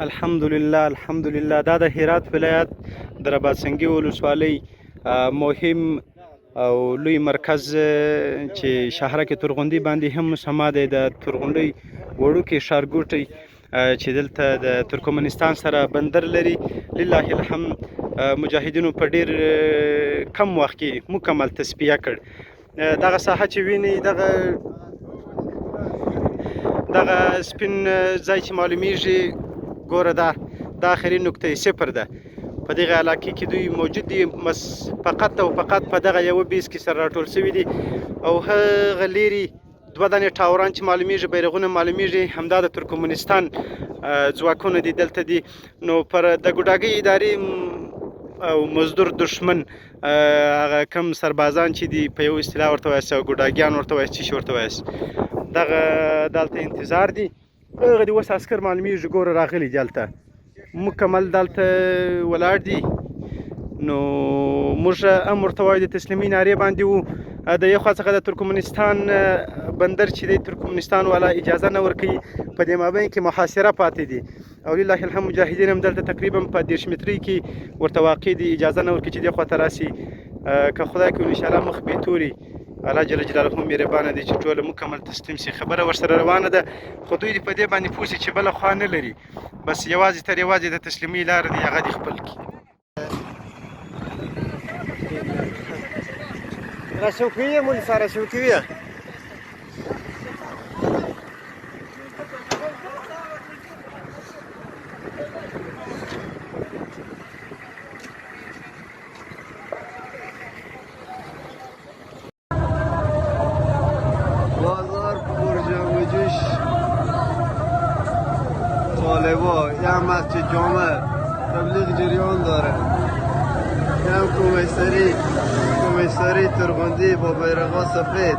الحمدلله دا د هرات ولایت د رباطسنګي ولسوالۍ مهم او لوی مرکز چې شهرک تورغونډي باندې هم مسما دی. د تورغونډي وړوکی ښارګوټی چې دلته د ترکمنستان سره بندر لري. لله الحمد مجاهدینو په ډیر کم وخت کې مکمل تصفیه کړ. دغه ساحه چې ویني دغه سپین ځای چې معلومیږي ګوره دا آخري نقطه صفر ده. په دغه علاقې کې دوی موجود دي فقط او فقط په دغه یوه بیس کې سره راټول شوي دي او هغه لیرې دوه دانې ټاوران چې معلومیږي بیرغونه معلومیږي همدا د ترکمنستان ځواکونه دي دلته دي. نو پر د ګوډاګۍ ادارې او مزدور دشمن هغه کم سربازان چې دي په یو اصطلاح ورته وایست او ګوډاګیان ورته وایست څه شي ورته وایست دغه دلته انتظار دي. هغه دي اوس عسکر معلومیږي ګوره راغلي دي هلته مکمل دلته ولاړ دي. نو موږ هم ورته وایو د تسلیمۍ نارې باندې وو. د یو خوا څخه د ترکمنستان بندر چې دی ترکمنستان والا اجازه نه ورکوي په دې مابین کې محاصره پاتې دي او لله الحمد مجاهدین هم دلته تقریبا په 10 مترۍ کې ورته واقع دي اجازه نه ورکوي چې دې خواته راسي. که خدای کوي انشاءالله مخ به توري الله جل جلاله مهربانه دی چې ټوله مکمل تسلیم شي. خبره ورسره روانه ده خو دوی په دې باندې پوه شي چې بله خوا نه لري بس یوازې تر یوازې د تسلیمۍ لاره دی هغه دې خپل کړي. Расшивкує, Муніса, расшивкує. بازار پرجنبوجوش طالبا یه مسجد جامع تبلیغ جریان داره یه هم کمیساری ترغندی با بیرقا سفید